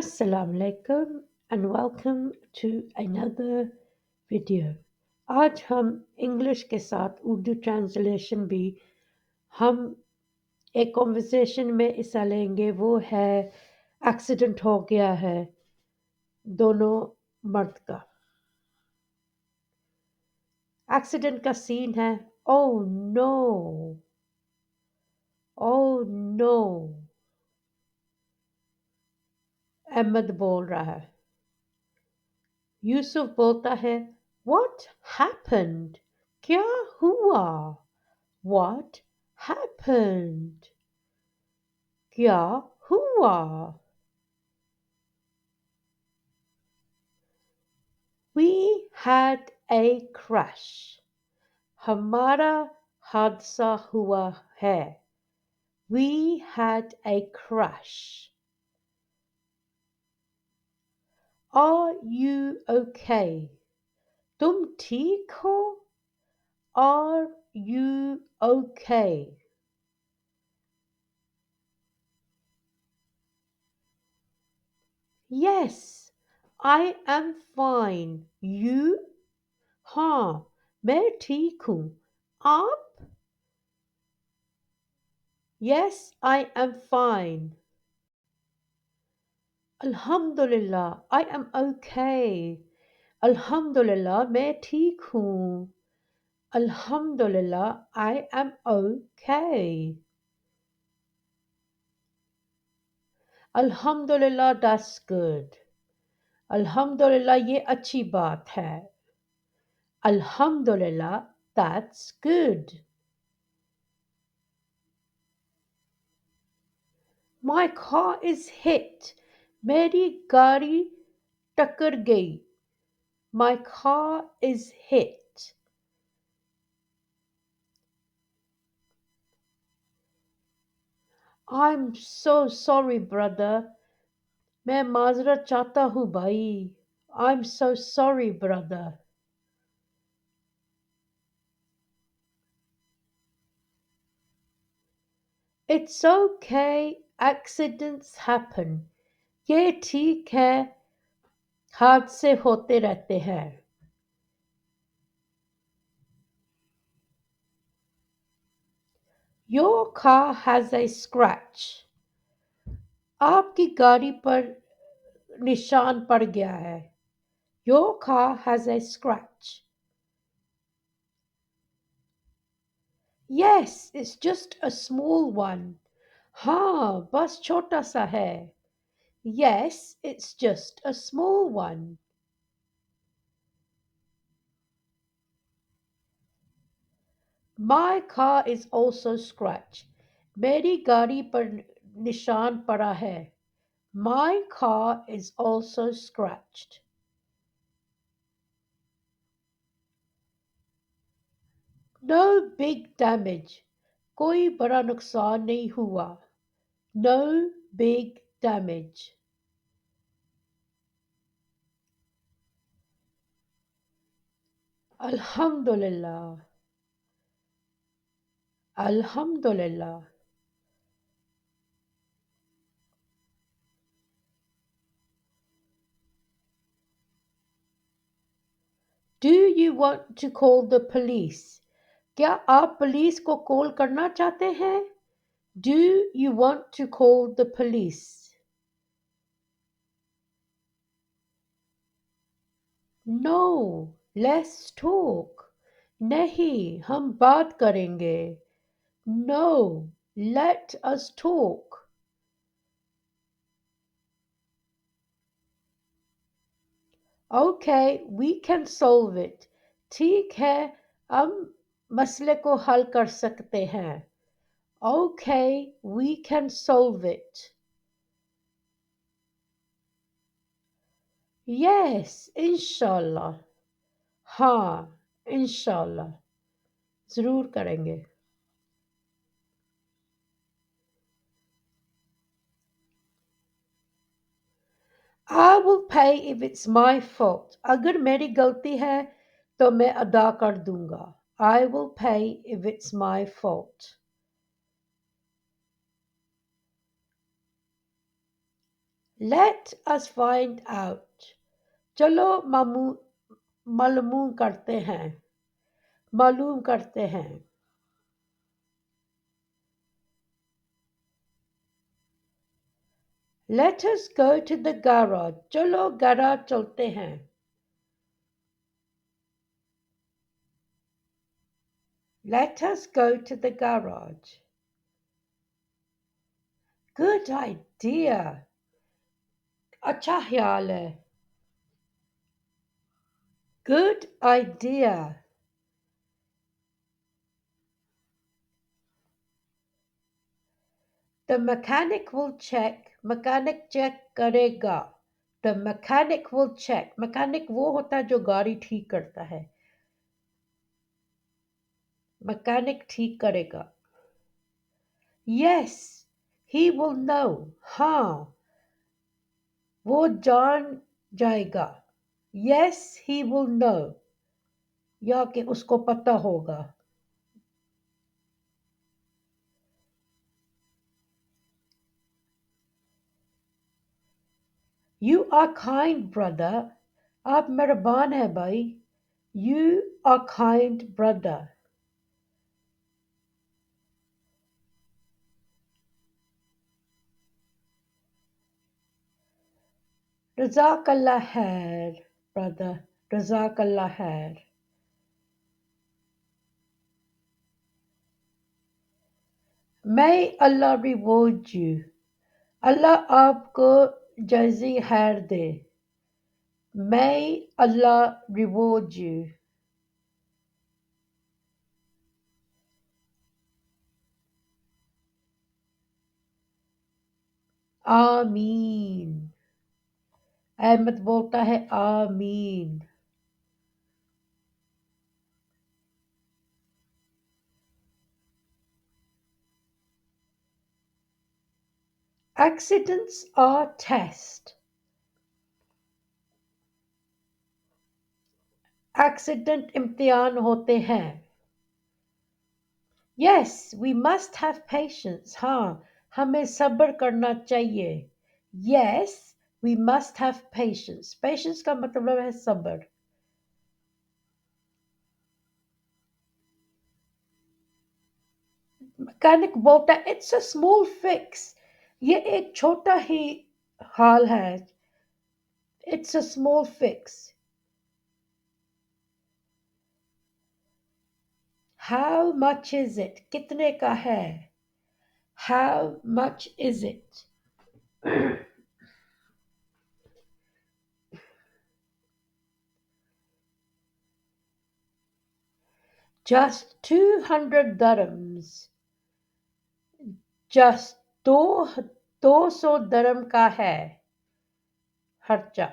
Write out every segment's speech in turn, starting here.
Assalamu alaikum and welcome to another video. आज हम English के साथ उर्दू ट्रांसलेशन भी हम एक कॉन्वर्सेशन में हिस्सा लेंगे। वो है एक्सीडेंट हो गया है दोनों मर्द का। एक्सीडेंट का सीन है। Oh no, oh no. Ahmad बोल रहा है। यूसुफ बोलता है व्हाट हैपेंड, क्या हुआ? What happened? क्या हुआ? We had a crash. हमारा हादसा हुआ है। We had a crash. Are you okay? तुम ठीक हो? Are you okay? Yes, I am fine. You? हाँ, मैं ठीक हूँ। आप? Yes, I am fine. Alhamdulillah, I am okay. Alhamdulillah, मैं ठीक हूँ. Alhamdulillah, I am okay. Alhamdulillah, that's good. Alhamdulillah, ये अच्छी बात है. Alhamdulillah, that's good. My car is hit. मेरी गाड़ी टक्कर गई. My car is hit. I'm so sorry, brother. मैं माजरत चाहता हूँ भाई. I'm so sorry, brother. It's okay. Accidents happen. ये ठीक है. हादसे होते रहते हैं. Your car has a scratch. आपकी गाड़ी पर निशान पड़ गया है. Your car has a scratch. Yes, it's just a small one. हाँ, बस छोटा सा है. Yes, it's just a small one. My car is also scratched. मेरी गाड़ी पर निशान पड़ा है. My car is also scratched. No big damage. कोई बड़ा नुकसान नहीं हुआ. No big damage. Alhamdulillah. Alhamdulillah. Do you want to call the police? क्या आप पुलिस को कॉल करना चाहते हैं? Do you want to call the police? No, let's talk. नहीं, हम बात करेंगे. No, let us talk. Okay, we can solve it. ठीक है, हम मसले को हल कर सकते हैं. Okay, we can solve it. Yes, inshallah. हाँ, इंशाल्लाह. ज़रूर करेंगे. I will pay if it's my fault. अगर मेरी गलती है तो मैं अदा कर दूंगा. I will pay if it's my fault. Let us find out. चलो मालूम करते हैं मालूम करते हैं Let us go to the garage. चलो गैराज चलते हैं Let us go to the garage. Good idea. अच्छा ख्याल है Good idea. The mechanic will check. Mechanic check करेगा. The mechanic will check. Mechanic वो होता है जो गाड़ी ठीक करता है Mechanic ठीक करेगा Yes, he will know. हाँ, वो जान जाएगा Yes, he will know. या कि उसको पता होगा You are kind, brother. आप मेहरबान है भाई You are kind, brother. Jazakallah khair, brother. Jazakallah khair. May Allah reward you. Allah आपको जज़ी खैर दे. May Allah reward you. आमीन अहमद बोलता है आमीन Accidents are test. Accident इम्तिहान होते हैं Yes, we must have patience. हाँ, हमें सब्र करना चाहिए Yes, we must have patience. Patience का मतलब है सब्र मैकेनिक बोलता है It's a small fix. ये एक छोटा ही हाल है It's a small fix. How much is it? कितने का है? How much is it? Just 200 dirhams. Just दो 200 dirham का है खर्चा.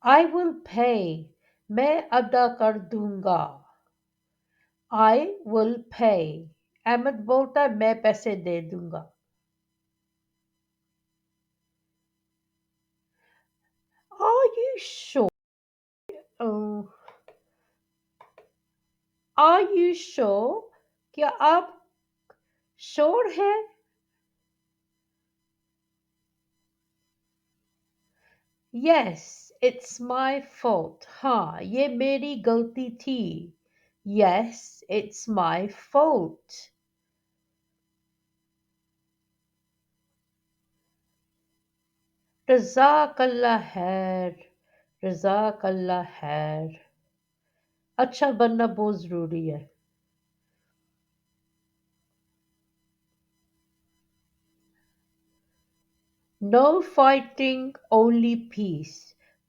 I will pay. मैं अदा कर दूंगा. I will pay. अहमद बोलता है मैं पैसे दे दूंगा. Are you sure? Oh, are you sure? क्या आप श्योर हैं Yes, it's my fault. हाँ, ये मेरी गलती थी. Yes, it's my fault. रज़ाकल्ला खैर रज़ाकल्ला खैर अच्छा बनना बहुत ज़रूरी है No fighting, only peace.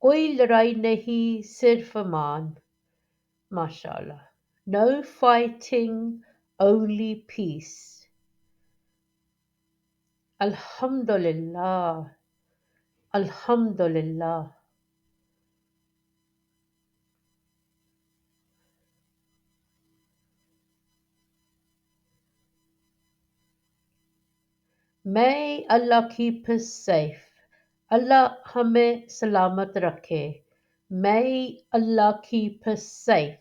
कोई लड़ाई नहीं सिर्फ अमान माशाल्लाह No fighting, only peace. Alhamdulillah. Alhamdulillah. May Allah keep us safe. Allah हमें सलामत रखे. May Allah keep us safe.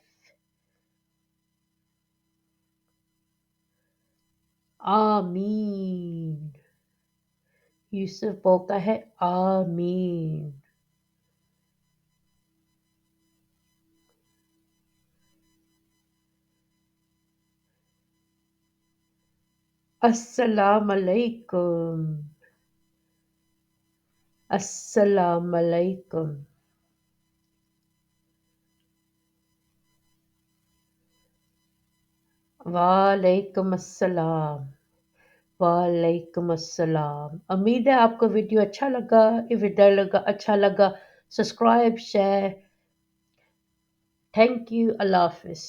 आमीन। यूसुफ बोलता है आमीन। अस्सलाम अलैकुम। अस्सलाम अलैकुम। वालेकुम अस्सलाम। वालेकुम अस्सलाम। उम्मीद है आपको वीडियो अच्छा लगा। अच्छा लगा, subscribe share. Thank you. Allah Hafiz.